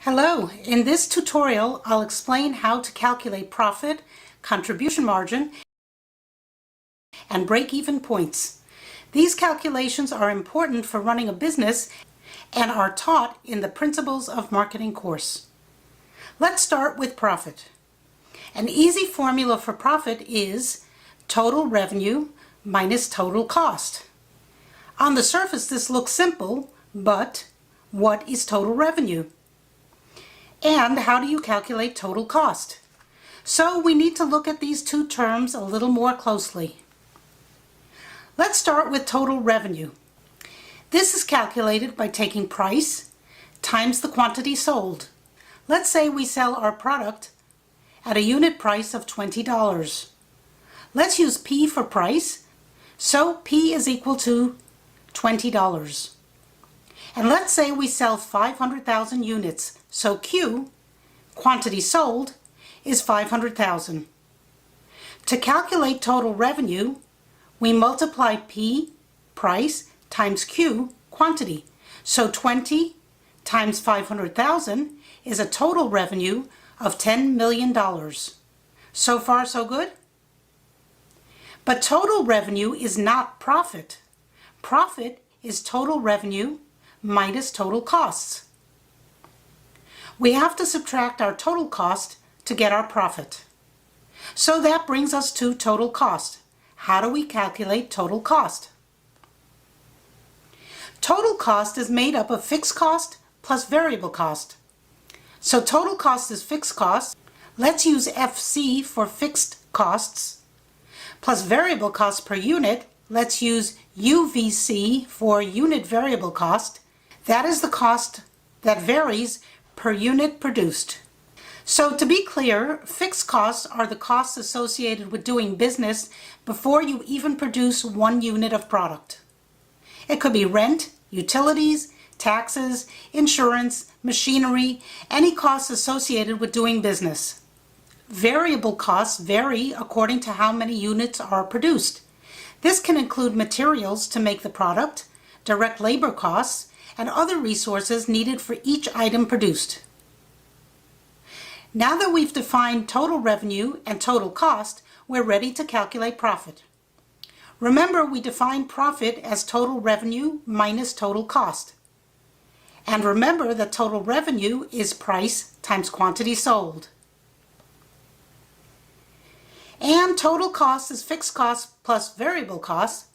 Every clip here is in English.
Hello, in this tutorial I'll explain how to calculate profit, contribution margin, and break-even points. These calculations are important for running a business and are taught in the Principles of Marketing course. Let's start with profit. An easy formula for profit is total revenue minus total cost. On the surface this looks simple, but what is total revenue? And how do you calculate total cost? So we need to look at these two terms a little more closely. Let's start with total revenue. This is calculated by taking price times the quantity sold. Let's say we sell our product at a unit price of $20. Let's use P for price, so P is equal to $20. And let's say we sell 500,000 units, so Q, quantity sold, is 500,000. To calculate total revenue, we multiply P, price, times Q, quantity. So 20 times 500,000 is a total revenue of $10 million. So far, so good? But total revenue is not profit. Profit is total revenue minus total costs. We have to subtract our total cost to get our profit. So that brings us to total cost. How do we calculate total cost? Total cost is made up of fixed cost plus variable cost. So total cost is fixed cost. Let's use FC for fixed costs. Plus variable cost per unit. Let's use UVC for unit variable cost. That is the cost that varies per unit produced. So to be clear, fixed costs are the costs associated with doing business before you even produce 1 unit of product. It could be rent, utilities, taxes, insurance, machinery, any costs associated with doing business. Variable costs vary according to how many units are produced. This can include materials to make the product, direct labor costs, and other resources needed for each item produced. Now that we've defined total revenue and total cost, we're ready to calculate profit. Remember, we define profit as total revenue minus total cost. And remember that total revenue is price times quantity sold. And total cost is fixed cost plus variable cost.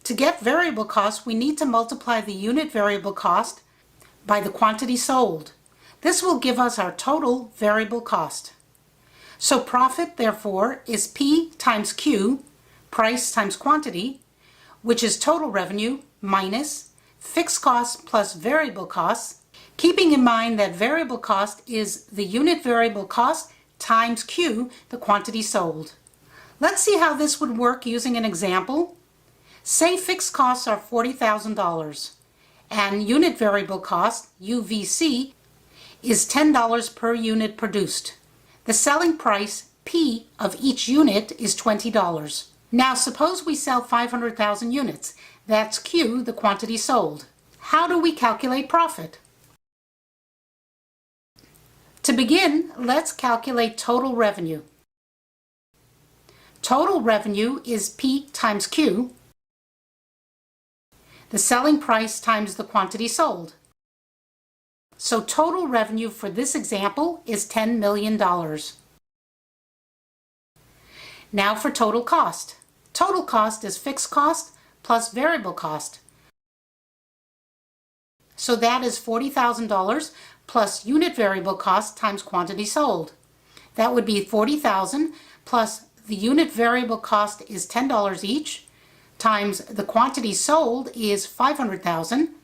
To get variable cost, we need to multiply the unit variable cost by the quantity sold. This will give us our total variable cost. So profit, therefore, is P times Q, price times quantity, which is total revenue minus fixed cost plus variable costs, keeping in mind that variable cost is the unit variable cost times Q, the quantity sold. Let's see how this would work using an example. Say fixed costs are $40,000 and unit variable cost, UVC, is $10 per unit produced. The selling price, P, of each unit is $20. Now suppose we sell 500,000 units. That's Q, the quantity sold. How do we calculate profit? To begin, let's calculate total revenue. Total revenue is P times Q, the selling price times the quantity sold. So total revenue for this example is $10 million. Now for total cost. Total cost is fixed cost plus variable cost. So that is $40,000 plus unit variable cost times quantity sold. That would be $40,000 plus the unit variable cost is $10 each, times the quantity sold is 500,000,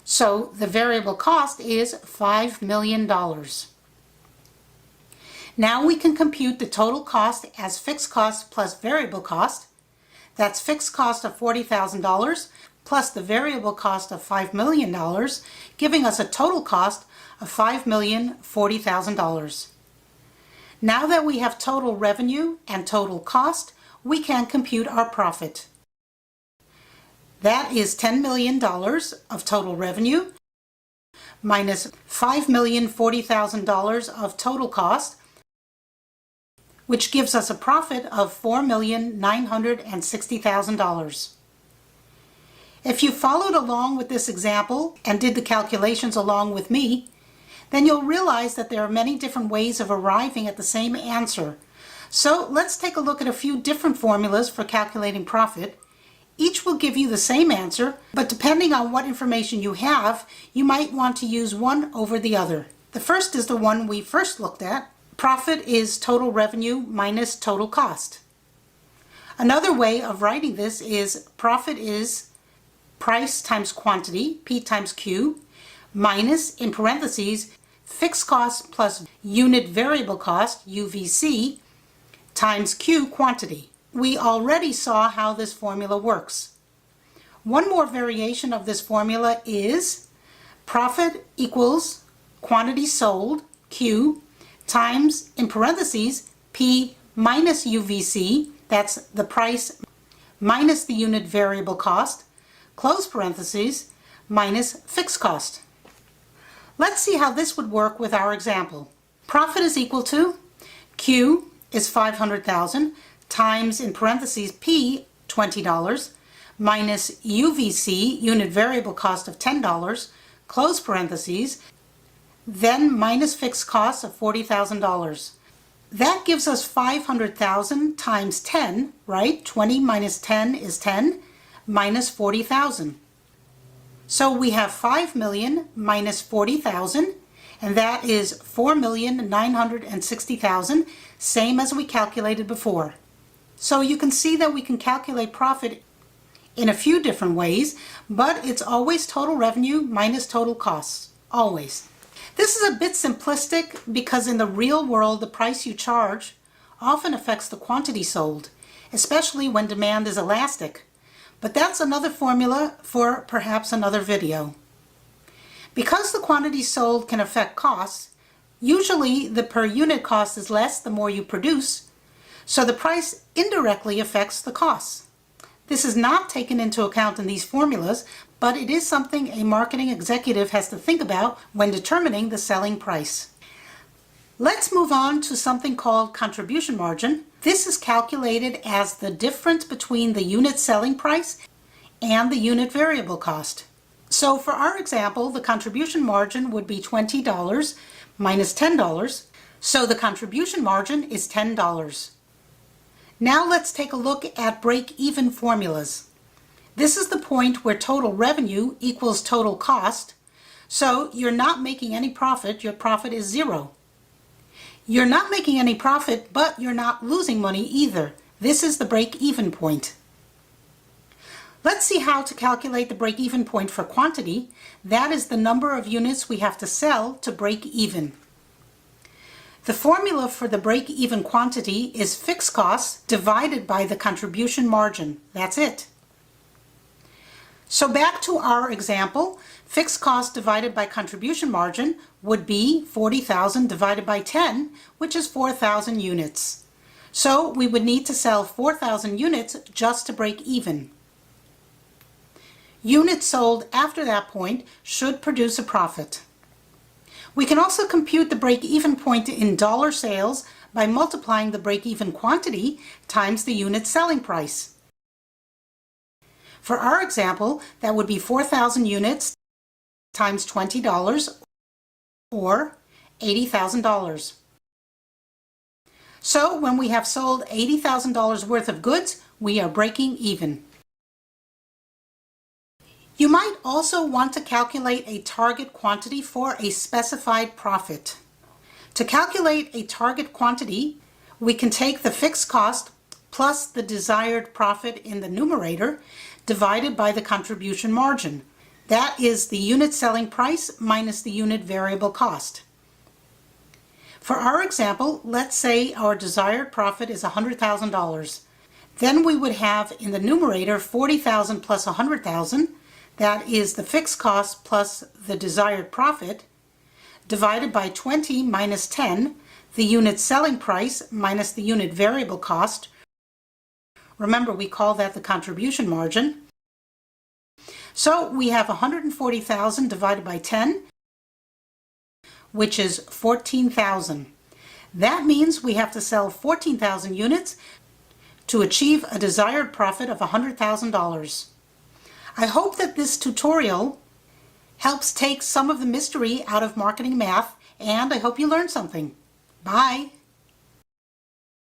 so the variable cost is $5 million. Now we can compute the total cost as fixed cost plus variable cost. That's fixed cost of $40,000 plus the variable cost of $5 million, giving us a total cost of $5,040,000. Now that we have total revenue and total cost, we can compute our profit. That is $10 million of total revenue minus $5,040,000 of total cost, which gives us a profit of $4,960,000. If you followed along with this example and did the calculations along with me, then you'll realize that there are many different ways of arriving at the same answer. So let's take a look at a few different formulas for calculating profit. Each will give you the same answer, but depending on what information you have, you might want to use one over the other. The first is the one we first looked at. Profit is total revenue minus total cost. Another way of writing this is profit is price times quantity, P times Q, minus, in parentheses, fixed cost plus unit variable cost, UVC, times Q, quantity. We already saw how this formula works. One more variation of this formula is profit equals quantity sold, Q, times, in parentheses, P minus UVC, that's the price minus the unit variable cost, close parentheses, minus fixed cost. Let's see how this would work with our example. Profit is equal to Q is 500,000 times, in parentheses, P, $20, minus UVC, unit variable cost of $10, close parentheses, then minus fixed costs of $40,000. That gives us 500,000 times 10, right? 20 minus 10 is 10, minus 40,000. So we have 5 million minus 40,000, and that is 4,960,000, same as we calculated before. So you can see that we can calculate profit in a few different ways, but it's always total revenue minus total costs, always. This is a bit simplistic because in the real world, the price you charge often affects the quantity sold, especially when demand is elastic. But that's another formula for perhaps another video. Because the quantity sold can affect costs, usually the per unit cost is less the more you produce, so the price indirectly affects the costs. This is not taken into account in these formulas, but it is something a marketing executive has to think about when determining the selling price. Let's move on to something called contribution margin. This is calculated as the difference between the unit selling price and the unit variable cost. So for our example, the contribution margin would be $20 minus $10. So the contribution margin is $10. Now let's take a look at break-even formulas. This is the point where total revenue equals total cost. So you're not making any profit, your profit is zero. You're not making any profit, but you're not losing money either. This is the break-even point. Let's see how to calculate the break-even point for quantity. That is the number of units we have to sell to break even. The formula for the break-even quantity is fixed costs divided by the contribution margin. That's it. So back to our example, fixed cost divided by contribution margin would be 40,000 divided by 10, which is 4,000 units. So we would need to sell 4,000 units just to break even. Units sold after that point should produce a profit. We can also compute the break-even point in dollar sales by multiplying the break-even quantity times the unit selling price. For our example, that would be 4,000 units times $20 or $80,000. So when we have sold $80,000 worth of goods, we are breaking even. You might also want to calculate a target quantity for a specified profit. To calculate a target quantity, we can take the fixed cost plus the desired profit in the numerator divided by the contribution margin. That is the unit selling price minus the unit variable cost. For our example, let's say our desired profit is $100,000. Then we would have in the numerator 40,000 plus 100,000. That is the fixed cost plus the desired profit, divided by 20 minus 10, the unit selling price minus the unit variable cost. Remember, we call that the contribution margin. So we have 140,000 divided by 10, which is 14,000. That means we have to sell 14,000 units to achieve a desired profit of $100,000. I hope that this tutorial helps take some of the mystery out of marketing math, and I hope you learned something. Bye!